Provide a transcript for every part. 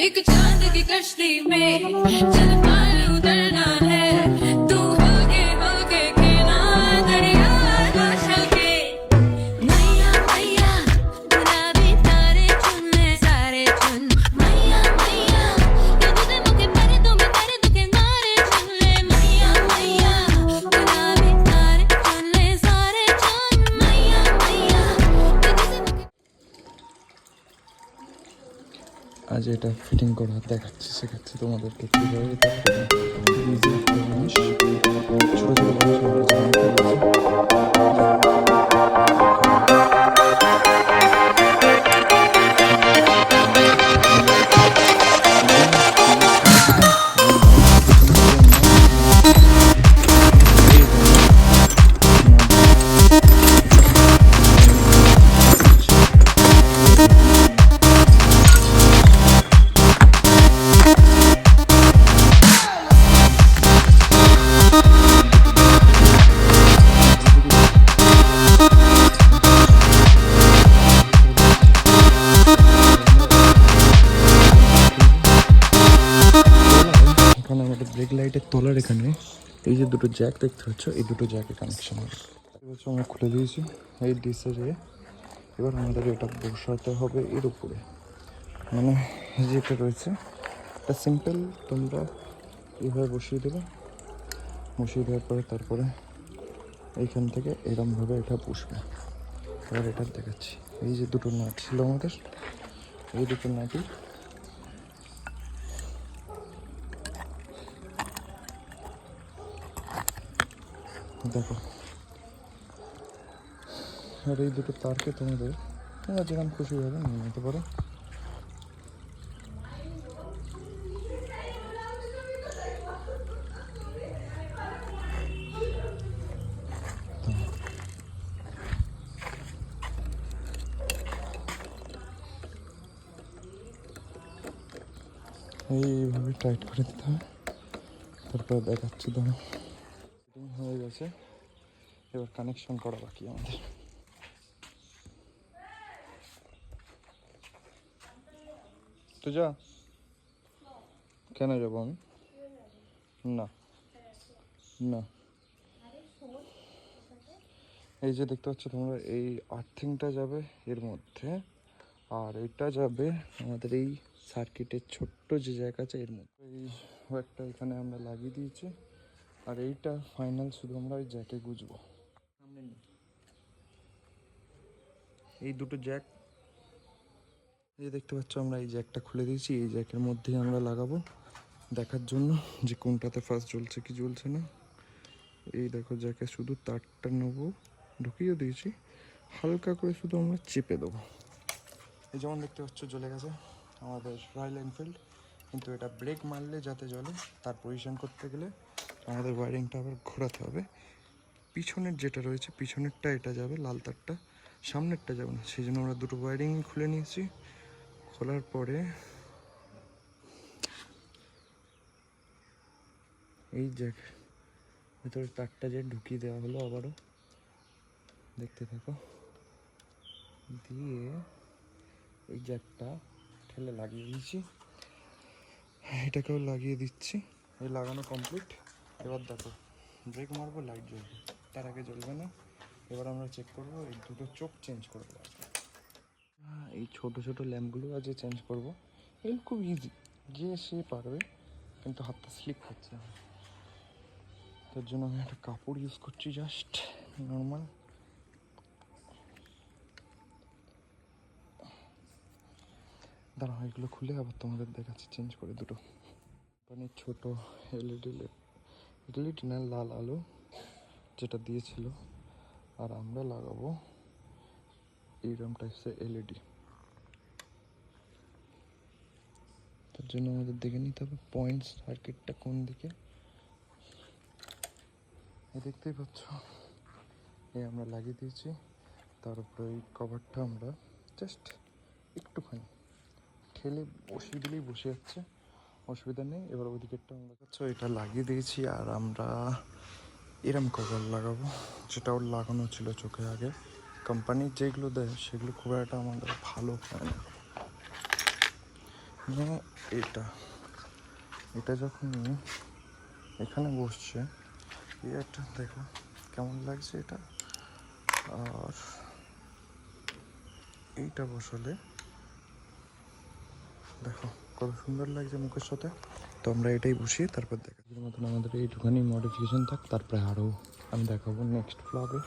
एक चांद की कश्ती में चल पार उतरना है तू होके खेना दरिया ना चलके मैया मैया गुलाबी तारे चुन ले सारे चुन मैया मैया ये तुझे मुझे मेरे के नारे चुन ले मैया मैया गुलाबी तारे चुन ले सारे चुन मैया मैया ये तुझे আজ এটা ফিটিং করা দেখাচ্ছি শেখাচ্ছি তোমাদেরকে কীভাবে এটা ইজি একটা জিনিস ছোটো ছোটো ব্রেক লাইটের তলার এখানে এই যে দুটো জ্যাক দেখতে পাচ্ছ, এই দুটো জ্যাকে কানেকশন হবে। আমরা খুলে দিয়েছি এই ডিসের। এবার আমাদের এটা বসাতে হবে এর উপরে, মানে যেটা রয়েছে এটা সিম্পল, তোমরা এইভাবে বসিয়ে দেবে। বসিয়ে দেওয়ার পরে তারপরে এইখান থেকে এরমভাবে এটা বসবে। এবার এটা দেখাচ্ছি, এই যে দুটো নাট ছিল আমাদের, এই দুটো নাটই দেখো। আর এই দুটো তারকে তোমরা যেখানে খুশি হবে নিয়ে নিতে পারো। এইভাবে টাইট করে দিতে হবে। তারপর দেখাচ্ছি, ধরো হয়ে গেছে। এবার কানেকশন করা বাকি আমাদের। তো যা, কেন যাবো আমি? না না, এই যে দেখতে পাচ্ছ তোমরা, এই আর্থিংটা যাবে এর মধ্যে, আর এটা যাবে আমাদের এই সার্কিটের ছোট্ট যে জায়গা আছে এর মধ্যে। এই ওয়ারটা এখানে আমরা লাগিয়ে দিয়েছি, আর এইটা ফাইনাল শুধু আমরা ওই জ্যাকে গুঁজবো। এই দুটো জ্যাক এই দেখতে পাচ্ছ, আমরা এই জ্যাকটা খুলে দিয়েছি। এই জ্যাকের মধ্যেই আমরা লাগাবো দেখার জন্য যে কোনটাতে ফার্স্ট জ্বলছে কি জ্বলছে না। এই দেখো, জ্যাকে শুধু তারটা নেবো, ঢুকিয়ে দিয়েছি, হালকা করে শুধু আমরা চেপে দেবো। এই যেমন দেখতে পাচ্ছ জ্বলে গেছে আমাদের রয়্যাল এনফিল্ড। কিন্তু এটা ব্রেক মারলে যাতে জ্বলে, তার পজিশন করতে গেলে আমাদের ওয়ারিংটা আবার ঘোরাতে হবে। পিছনের যেটা রয়েছে, পিছনেরটা এটা যাবে লাল তারটা, সামনেরটা যাবে না। সেই জন্য আমরা দুটো ওয়ারিং খুলে নিয়েছি। খোলার পরে এই জ্যাক ভিতরে তারটা যে ঢুকিয়ে দেওয়া হলো আবারও, দেখতে থাকো। দিয়ে এই জ্যাকটা ঠেলে লাগিয়ে দিয়েছি, এটাকেও লাগিয়ে দিচ্ছি। এই লাগানো কমপ্লিট। এবার দেখো, ব্রেক মারবো, লাইট জ্বলবে, তার আগে জ্বলবে না। এবার আমরা চেক করবো এই দুটো চোখ চেঞ্জ করে দেওয়া। এই ছোটো ছোটো ল্যাম্পগুলো আজ চেঞ্জ করবো। এগুলো খুব ইজি, যে সে পারবে, কিন্তু হাতটা স্লিপ খাচ্ছে। তার জন্য আমি একটা কাপড় ইউজ করছি, জাস্ট নর্মাল। দাঁড়াও, এগুলো খুলে আবার তোমাদের দেখাচ্ছি চেঞ্জ করে দুটো। মানে ছোটো এলইডি না, লাল আলো যেটা দিয়েছিল। আর আমরা লাগাবো এইরকম টাইপসের এলইডি। তার জন্য আমাদের দেখে নিতে হবে পয়েন্ট সার্কিটটা কোন দিকে। দেখতেই পাচ্ছ, এই আমরা লাগিয়ে দিয়েছি। তার উপরে এই কভারটা আমরা জাস্ট একটুখানি ঠেলে বসিয়ে দিলেই বসে যাচ্ছে, অসুবিধা নেই। এবার ওই দিকেরটা আমরা এটা লাগিয়ে দিয়েছি। আর আমরা এরম কভার লাগাবো, যেটা ওর লাগানো ছিল চোখে আগে। কোম্পানির যেগুলো দেয় সেগুলো খুব একটা আমাদের ভালো হয় না। মানে এটা এটা যখন এখানে বসছে, এই একটা দেখো কেমন লাগছে এটা, আর এইটা বসালে দেখো কত সুন্দর লাগছে মুখের সাথে। তো আমরা এটাই বসিয়ে তারপর দেখার মতন আমাদের এইটুখানি মডিফিকেশন থাক, তারপরে আরও আমি দেখাবো নেক্সট ব্লগে।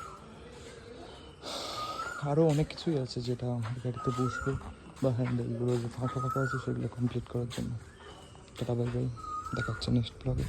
আরও অনেক কিছুই আছে যেটা আমার গাড়িতে বসবে বা হ্যান্ডেলগুলো যে ফাঁকা ফাঁকা আছে সেগুলো কমপ্লিট করার জন্য। টাটা বাই বাই, দেখা হচ্ছে নেক্সট ব্লগে।